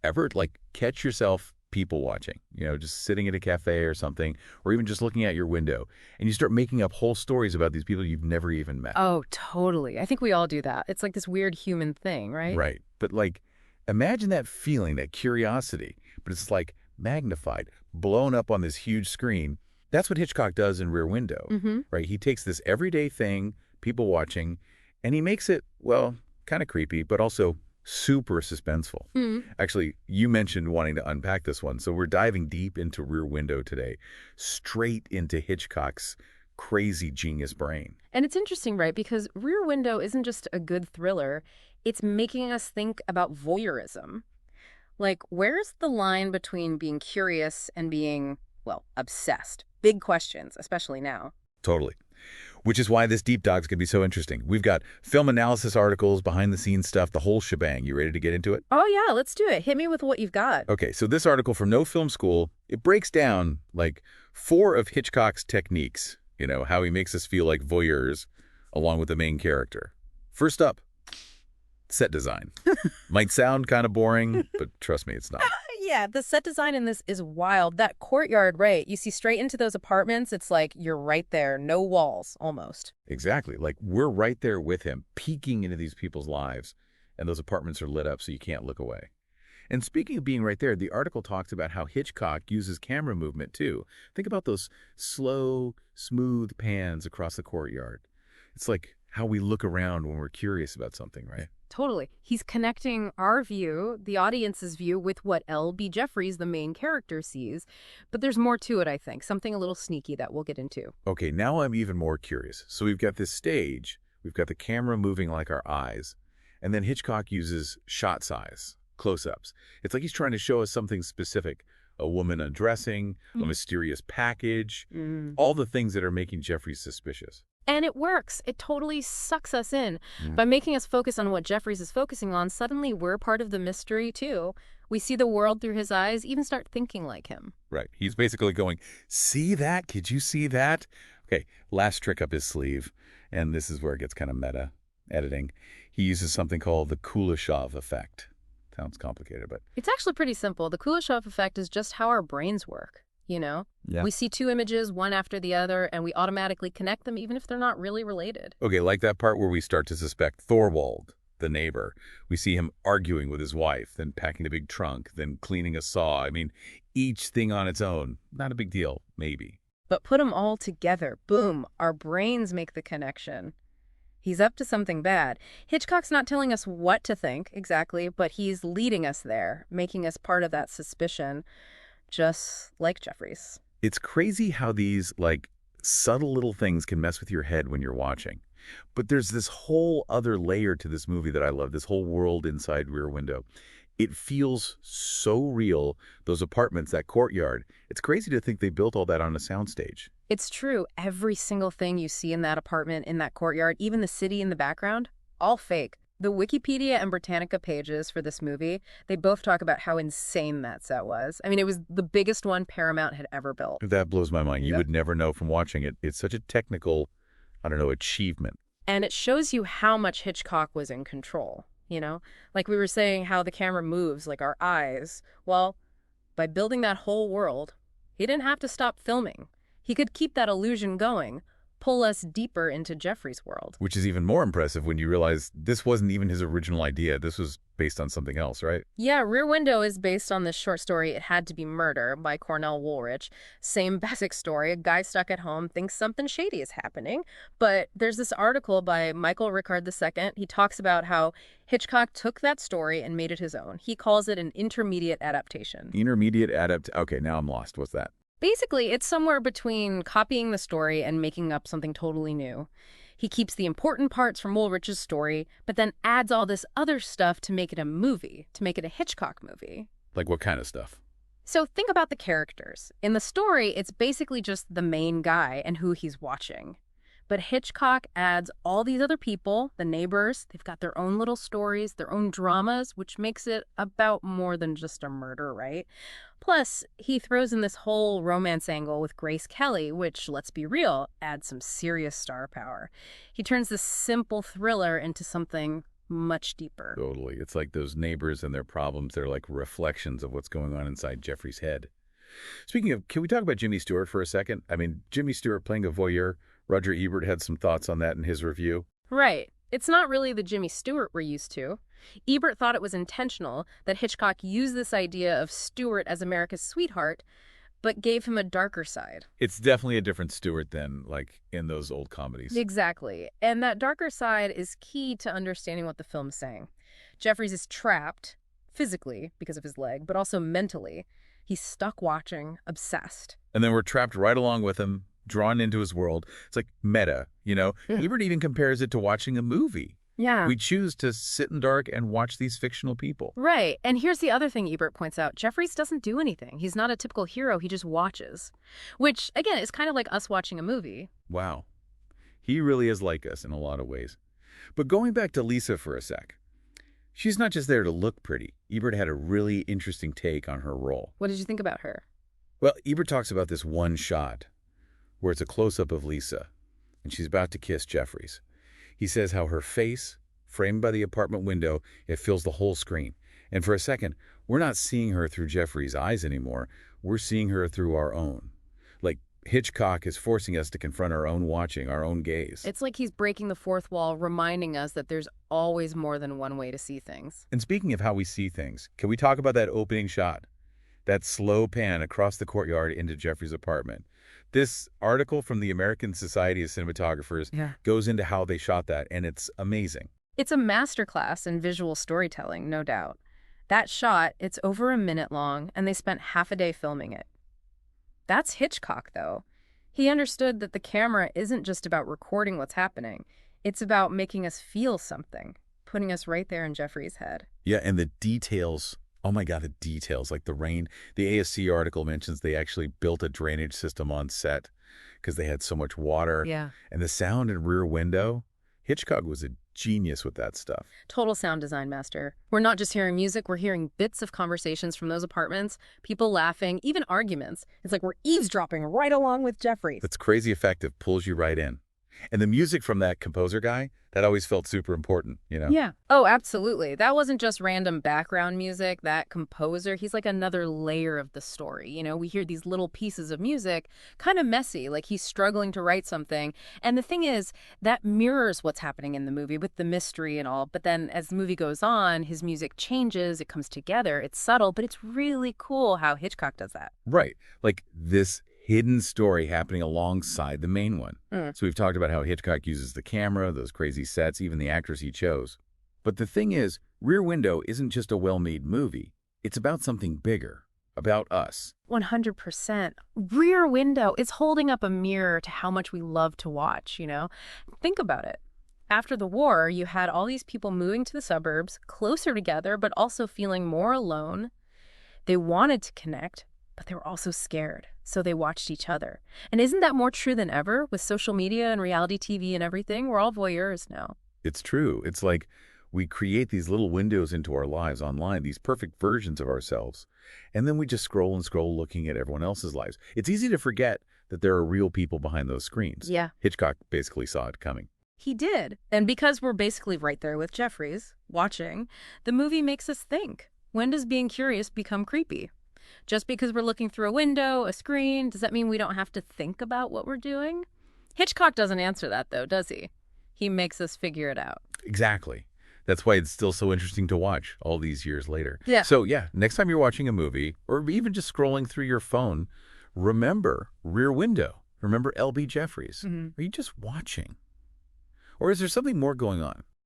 Ever, like, catch yourself people watching, just sitting at a cafe or something, or even just looking out your window, and you start making up whole stories about these people you've never even met. Oh, totally. I think we all do that. It's like this weird human thing, right? Right. But, like, imagine that feeling, that curiosity, but it's like magnified, blown up on this huge screen. That's what Hitchcock does in Rear Window, Mm-hmm. right? He takes this everyday thing, people watching, and he makes it, well, kind of creepy, but also super suspenseful. Mm. Actually, you mentioned wanting to unpack this one, so we're diving deep into Rear Window today, straight into Hitchcock's crazy genius brain. And it's interesting, right? Because Rear Window isn't just a good thriller, it's making us think about voyeurism. Like, where's the line between being curious and being, well, obsessed? Big questions, especially now. Totally. Which is why this deep dive's going to be so interesting. We've got film analysis articles, behind-the-scenes stuff, the whole shebang. You ready to get into it? Oh, yeah, let's do it. Hit me with what you've got. Okay, so this article from No Film School, it breaks down, like, 4 of Hitchcock's techniques, how he makes us feel like voyeurs, along with the main character. First up, set design. Might sound kind of boring, but trust me, it's not. Yeah, the set design in this is wild. That courtyard, right? You see straight into those apartments. It's like you're right there. No walls, almost. Exactly. Like, we're right there with him, peeking into these people's lives, and those apartments are lit up so you can't look away. And speaking of being right there, the article talks about how Hitchcock uses camera movement, too. Think about those slow, smooth pans across the courtyard. It's like how we look around when we're curious about something, right? Totally. He's connecting our view, the audience's view, with what L.B. Jeffries, the main character, sees. But there's more to it, I think. Something a little sneaky that we'll get into. Okay, now I'm even more curious. So we've got this stage, we've got the camera moving like our eyes, and then Hitchcock uses shot size, close-ups. It's like he's trying to show us something specific. A woman undressing, a mysterious package, all the things that are making Jeffries suspicious. And it works. It totally sucks us in. Mm. By making us focus on what Jeffries is focusing on, suddenly we're part of the mystery, too. We see the world through his eyes, even start thinking like him. Right. He's basically going, see that? Could you see that? Okay, last trick up his sleeve, and this is where it gets kind of meta editing. He uses something called the Kuleshov effect. Sounds complicated, but It's actually pretty simple. The Kuleshov effect is just how our brains work, yeah. We see 2 images, one after the other, and we automatically connect them even if they're not really related. Okay, like that part where we start to suspect Thorwald, the neighbor. We see him arguing with his wife, then packing a big trunk, then cleaning a saw. I mean, each thing on its own, not a big deal, maybe. But put them all together, boom, our brains make the connection. He's up to something bad. Hitchcock's not telling us what to think exactly, but he's leading us there, making us part of that suspicion, just like Jeffries. It's crazy how these, like, subtle little things can mess with your head when you're watching. But there's this whole other layer to this movie that I love, this whole world inside Rear Window. It feels so real, those apartments, that courtyard. It's crazy to think they built all that on a soundstage. It's true. Every single thing you see in that apartment, in that courtyard, even the city in the background, all fake. The Wikipedia and Britannica pages for this movie, they both talk about how insane that set was. I mean, it was the biggest one Paramount had ever built. That blows my mind. You Yep. would never know from watching it. It's such a technical, I don't know, achievement. And it shows you how much Hitchcock was in control, Like we were saying, how the camera moves, like our eyes. Well, by building that whole world, he didn't have to stop filming. He could keep that illusion going, pull us deeper into Jeffrey's world. Which is even more impressive when you realize this wasn't even his original idea. This was based on something else, right? Yeah, Rear Window is based on this short story, It Had to Be Murder, by Cornell Woolrich. Same basic story. A guy stuck at home thinks something shady is happening. But there's this article by Michael Rickard II. He talks about how Hitchcock took that story and made it his own. He calls it an intermediate adaptation. Okay, now I'm lost. What's that? Basically, it's somewhere between copying the story and making up something totally new. He keeps the important parts from Woolrich's story, but then adds all this other stuff to make it a movie, to make it a Hitchcock movie. Like what kind of stuff? So think about the characters. In the story, it's basically just the main guy and who he's watching. But Hitchcock adds all these other people, the neighbors. They've got their own little stories, their own dramas, which makes it about more than just a murder, right? Plus, he throws in this whole romance angle with Grace Kelly, which, let's be real, adds some serious star power. He turns this simple thriller into something much deeper. Totally. It's like those neighbors and their problems. They're like reflections of what's going on inside Jeffrey's head. Speaking of, can we talk about Jimmy Stewart for a second? I mean, Jimmy Stewart playing a voyeur. Roger Ebert had some thoughts on that in his review. Right. It's not really the Jimmy Stewart we're used to. Ebert thought it was intentional that Hitchcock used this idea of Stewart as America's sweetheart, but gave him a darker side. It's definitely a different Stewart than, like, in those old comedies. Exactly. And that darker side is key to understanding what the film's saying. Jeffries is trapped, physically, because of his leg, but also mentally. He's stuck watching, obsessed. And then we're trapped right along with him, drawn into his world. It's like meta, you know? Yeah. Ebert even compares it to watching a movie. Yeah. We choose to sit in dark and watch these fictional people. Right. And here's the other thing Ebert points out. Jeffries doesn't do anything. He's not a typical hero. He just watches. Which, again, is kind of like us watching a movie. Wow. He really is like us in a lot of ways. But going back to Lisa for a sec, she's not just there to look pretty. Ebert had a really interesting take on her role. What did you think about her? Well, Ebert talks about this one shot where it's a close-up of Lisa, and she's about to kiss Jeffries. He says how her face, framed by the apartment window, it fills the whole screen. And for a second, we're not seeing her through Jeffries' eyes anymore. We're seeing her through our own. Like Hitchcock is forcing us to confront our own watching, our own gaze. It's like he's breaking the fourth wall, reminding us that there's always more than one way to see things. And speaking of how we see things, can we talk about that opening shot? That slow pan across the courtyard into Jeffries' apartment. This article from the American Society of Cinematographers goes into how they shot that, and it's amazing. It's a masterclass in visual storytelling, no doubt. That shot, it's over a minute long, and they spent half a day filming it. That's Hitchcock, though. He understood that the camera isn't just about recording what's happening. It's about making us feel something, putting us right there in Jeffries' head. Yeah, and the details. Oh my God, the details, like the rain. The ASC article mentions they actually built a drainage system on set because they had so much water. Yeah. And the sound in Rear Window, Hitchcock was a genius with that stuff. Total sound design master. We're not just hearing music, we're hearing bits of conversations from those apartments, people laughing, even arguments. It's like we're eavesdropping right along with Jeffries. That's crazy effective, pulls you right in. And the music from that composer guy, that always felt super important, you know? Yeah. Oh, absolutely. That wasn't just random background music. That composer, he's like another layer of the story. You know, we hear these little pieces of music, kind of messy, like he's struggling to write something. And the thing is, that mirrors what's happening in the movie with the mystery and all. But then as the movie goes on, his music changes, it comes together. It's subtle, but it's really cool how Hitchcock does that. Right. Like this hidden story happening alongside the main one. So we've talked about how Hitchcock uses the camera, those crazy sets, even the actors he chose. But the thing is, Rear Window isn't just a well-made movie. It's about something bigger, about us. 100%. Rear Window is holding up a mirror to how much we love to watch, you know? Think about it. After the war, you had all these people moving to the suburbs, closer together, but also feeling more alone. They wanted to connect, but they were also scared, so they watched each other. And isn't that more true than ever with social media and reality TV and everything? We're all voyeurs now. It's true. It's like we create these little windows into our lives online, these perfect versions of ourselves. And then we just scroll and scroll looking at everyone else's lives. It's easy to forget that there are real people behind those screens. Yeah. Hitchcock basically saw it coming. He did. And because we're basically right there with Jeffries, watching, the movie makes us think. When does being curious become creepy? Just because we're looking through a window, a screen, does that mean we don't have to think about what we're doing? Hitchcock doesn't answer that, though, does he? He makes us figure it out. Exactly. That's why it's still so interesting to watch all these years later. Yeah. So yeah, next time you're watching a movie or even just scrolling through your phone, remember Rear Window. Remember L.B. Jeffries. Are you just watching? Or is there something more going on?